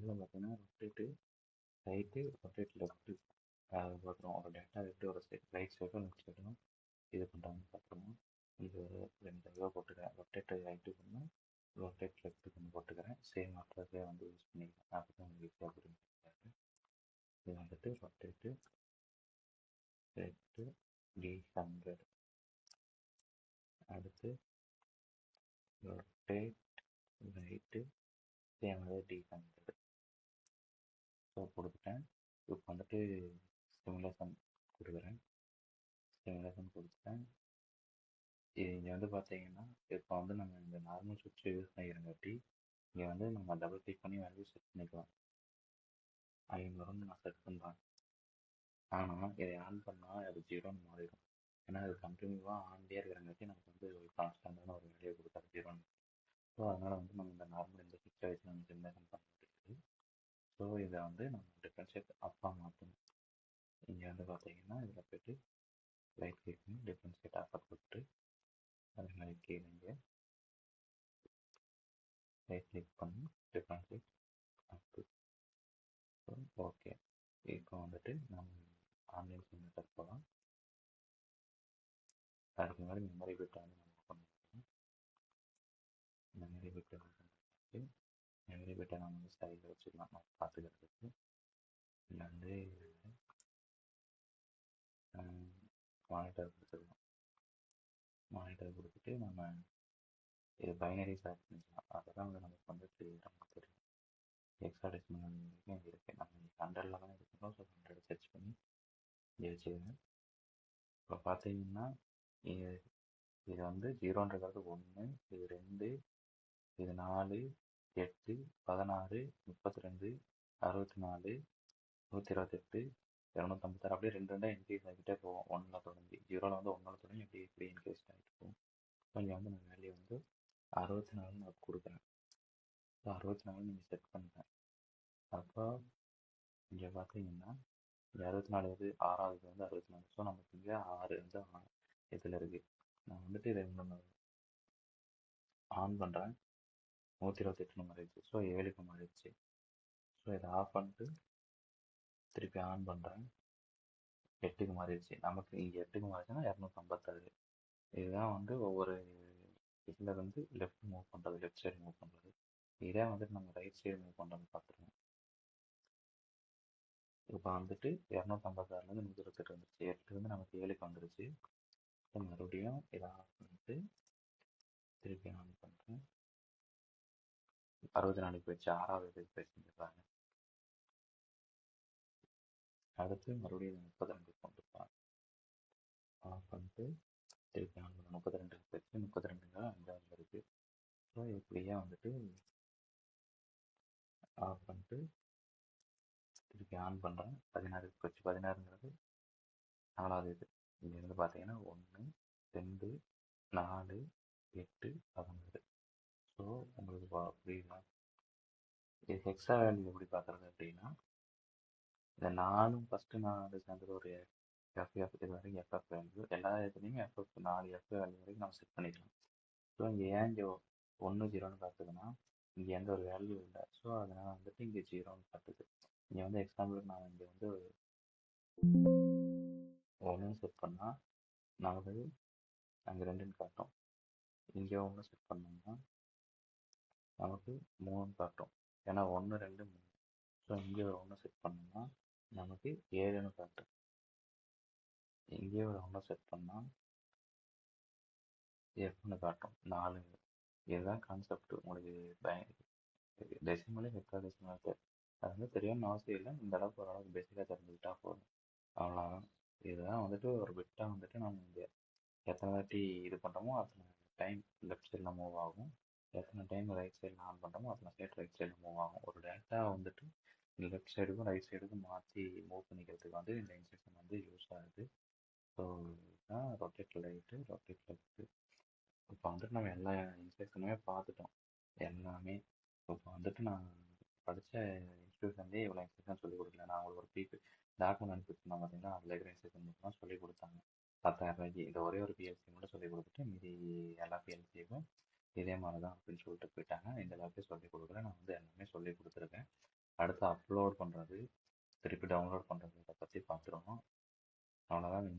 இதில் பார்த்தீங்கன்னா rotate right, rotate left பார்க்குறோம். ஒரு டேட்டா எப்படி ஒரு ரைட் சைடும் லெஃப்ட் சைடும் இது பண்ணுறாங்கன்னு பார்க்குறோம். இது ஒரு 2 தடவை போட்டுக்கிறேன். ரொட்டேட் ரைட்டுக்கு ஒன்று, ரொட்டேட் லெஃப்ட்டுக்கு ஒன்று போட்டுக்கிறேன். சேம் ஆப்டர்ஸே வந்து யூஸ் பண்ணிக்கிறேன். அப்போ தான் உங்களுக்கு ஈஸியாக புரிஞ்சுக்கிறாரு. இது வந்துட்டு ரொட்டேட்டு லெஃப்ட்டு D100. அடுத்து ரொட்டேட் ரைட்டு சேம் அதே D100. ஸோ கொடுத்துட்டேன். இப்போ வந்துட்டு சிமுலேஷன் கொடுக்குறேன். சிமுலேஷன் கொடுத்துட்டேன். இது இங்கே வந்து பார்த்தீங்கன்னா இப்போ வந்து நம்ம இந்த நார்மல் சுவிட்சை யூஸ் பண்ணிக்கிறங்காட்டி இங்கே வந்து நம்ம டபுள் கிளிக் பண்ணி வேல்யூ செட் பண்ணிக்கலாம். 500 நான் செட் பண்ணுறேன். ஆனால் இதை ஆன் பண்ணால் அது 0ன்னு மாறிடும். ஏன்னா அது கண்டினியூவாக ஆன்லேயே இருக்கிறங்காட்டி நமக்கு வந்து ஒரு கான்ஸ்டன்டான ஒரு வேல்யூ கொடுத்தாரு 0ன்னு. ஸோ அதனால் வந்து நம்ம இந்த நார்மல் இந்த சுவிட்சை வச்சு நம்ம சிமுலேஷன் பண்ண முடியாது. ஸோ இதை வந்து நம்ம டிஃப்ரென்ஷியேட் அப்பாக மாற்றணும். இங்கே வந்து பார்த்தீங்கன்னா இதில் போய்ட்டு ரைட் கிளிக் பண்ணி டிஃப்ரென்ஷியேட் ஆஃபாக கொடுத்துட்டு அது மாதிரி கீழே இங்கே ரைட் கிளிக் பண்ணி டிஃப்ரென்ஷியேட் அப்பு. ஓகே, இப்போ வந்துட்டு நம்ம ஆன்லைன் சிமுலேட்டர் போகலாம். அதுக்கு முன்னாடி மெமரி பிட்டை வந்து நம்ம ஓப்பன் பண்ணிக்கலாம். மெமரி பிட்டை ஓப்பன் பண்ணிட்டு மெமரி பிட்டை நம்ம வந்து சைடில் வச்சுக்கலாம் நம்ம பார்த்துக்கிறதுக்கு. இதில் வந்து மானிட்டர் கொடுத்துக்கலாம். மானிட்டர் கொடுத்துட்டு நம்ம இது பைனரி செலக்ட் பண்ணிக்கலாம். அப்போ தான் வந்து நமக்கு வந்து நமக்கு தெரியும். ஹெக்ஸாடெசிமல் வரைக்கும் இங்கே இருக்குது. நம்ம 100ல் தான் இருக்கணும். ஸோ 100 சர்ச் பண்ணி இங்கே வச்சுக்கிறேன். இப்போ பார்த்தீங்கன்னா இது வந்து 0ன்றது 1, இது 2, இது 4, 8, 16, 32, 64, 128, 256 அப்படியே 2 2 இன்க்ரீஸ் ஆகிக்கிட்டே போகும். 1ல் தொடங்கி 0ல் வந்து 1ல் தொடங்கி அப்படியே இப்படி இன்க்ரீஸ் ஆகிட்டு போகும். ஸோ இங்கே வந்து நான் வேல்யூ வந்து 64 நான் கொடுக்குறேன். ஸோ 64 நீங்கள் செட் பண்ணுறேன். அப்போ இங்கே பார்த்தீங்கன்னா இங்கே 64 எது 6வது வந்து 64. ஸோ நமக்கு இங்கே 6 வந்து இதில் இருக்குது. நான் வந்துட்டு இதை இன்னொன்று ஆன் பண்ணுறேன். 128 மாறிடுச்சு. ஸோ 7க்கு மாறிடுச்சு. ஸோ இதை ஆஃப் பண்ணிட்டு திருப்பி ஆன் பண்ணுறேன். 8க்கு மாறிடுச்சு. நமக்கு இங்கே 8க்கு மாறிச்சுன்னா 256. இதுதான் வந்து ஒவ்வொரு இதில் வந்து லெஃப்ட் மூவ் பண்ணுறது, லெஃப்ட் சைடு மூவ் பண்ணுறது. இதே வந்துட்டு நம்ம ரைட் சைடு மூவ் பண்ணுறோம்னு பார்த்துருவோம். இப்போ வந்துட்டு 256லேருந்து 128 வந்துருச்சு. 8லேருந்து நமக்கு 7க்கு வந்துருச்சு. ஸோ மறுபடியும் இதை ஆஃப் பண்ணிட்டு திருப்பி ஆன் பண்ணுறேன். 64க்கு போயிடுச்சு. 6வது இதுக்கு போயிடுச்சு பாருங்க. அடுத்து மறுபடியும் 32 கொண்டு போகிறேன். ஆஃப் பண்ணிட்டு திருப்பி ஆன் பண்ண 32க்கு போயிடுச்சு. 32ங்க 5வது இருக்குது. ஸோ இப்படியே வந்துட்டு ஆஃப் பண்ணிட்டு திருப்பி ஆன் பண்ணுறேன். 16க்கு போயிடுச்சு. 16ங்கிறது 4வது இது. இங்கேருந்து பார்த்தீங்கன்னா 1, 2, 4, 8, 16. ஸோ உங்களுக்கு புரியுதா? இது ஹெக்ஸா வேல்யூ எப்படி பார்க்குறது அப்படின்னா இந்த 4 ஃபஸ்ட்டு 4 சேர்ந்தது ஒரு எஃப் இது வரைக்கும் எஃப்எஃப் வேல்யூ. எல்லா இதுலேயுமே எஃப்எஃப் 4 எஃப் வேல்யூ வரைக்கும் நம்ம செட் பண்ணிக்கலாம். ஸோ இங்கே ஏன் இங்கே 1 0ன்னு காட்டுதுன்னா இங்கே எந்த ஒரு வேல்யூ இல்லை. ஸோ அதனால் வந்துட்டு இங்கே 0ன்னு காட்டுது. இங்கே வந்து எக்ஸாம்பிளுக்கு நான் இங்கே வந்து 1ன்னு செட் பண்ணால் நமக்கு அங்கே 2ன்னு காட்டும். இங்கே 1 செட் பண்ணோம்னா நமக்கு 3ன்னு காட்டும். ஏன்னா 1 2 3. ஸோ இங்கே ஒரு 1 செட் பண்ணோம்னா நமக்கு 7ன்னு காட்டும். இங்கே ஒரு 1 செட் பண்ணால் எஃப்னு காட்டும் 4. இதுதான் கான்செப்ட். உங்களுக்கு டெசிமலு ஹெக்ஸாடெசிமல் அது வந்து தெரியணும்னு அவசியம் இல்லை. இந்த அளவுக்கு ஓரளவுக்கு பேசிக்காக தெரிஞ்சுக்கிட்டா போதும். அவ்வளோதான். இதுதான் வந்துட்டு ஒரு பிட்டாக வந்துட்டு நம்ம இங்கே எத்தனை வாட்டி இது பண்ணுறோமோ அத்தனை டைம் லெஃப்ட் சைடில் மூவ் ஆகும். எத்தனை டைம் ரைட் சைடில் ஆன் பண்ணுறோமோ அத்தனை சைடு ரைட் சைடில் மூவ் ஆகும். ஒரு டேட்டா வந்துட்டு லெஃப்ட் சைடுக்கும் ரைட் சைடுக்கும் மாற்றி மூவ் பண்ணிக்கிறதுக்கு வந்து இந்த இன்ஸ்ட்ரக்ஷன் வந்து யூஸ் ஆகுது. ஸோ இதுதான் ரொட்டேட் ரைட்டு, ரொட்டேட் லெஃப்ட்டு. இப்போ வந்துட்டு நம்ம எல்லா இன்ஸ்ட்ரக்ஷனுமே பார்த்துட்டோம். எல்லாமே இப்போ வந்துட்டு நான் படித்த இன்ஸ்டியூஷன்லேயே இவ்வளோ இன்ஸ்ட்ரக்ஷன் சொல்லிக் கொடுக்கல. நான் உங்களுக்கு ஒரு டாக்குமெண்ட் அனுப்பிச்சிருந்தேன் பார்த்தீங்கன்னா, அதில் இருக்கிற இன்ஸ்ட்ரக்ஷன் மட்டும் தான் சொல்லிக் கொடுத்தாங்க. 10,000 இந்த ஒரே ஒரு பிஎல்சி மட்டும் சொல்லிக் கொடுத்துட்டு மீதி எல்லா பிஎல்சியும் இதே மாதிரி தான் அப்படின்னு சொல்லிட்டு போயிட்டாங்க. இந்த அளவுக்கு சொல்லிக் கொடுக்குறேன். நான் வந்து எல்லாமே சொல்லிக் கொடுத்துருக்கேன். அடுத்து அப்லோட் பண்ணுறது, திருப்பி டவுன்லோட் பண்ணுறது, இதை பற்றி பார்த்துருவோம். அவ்வளோதான்.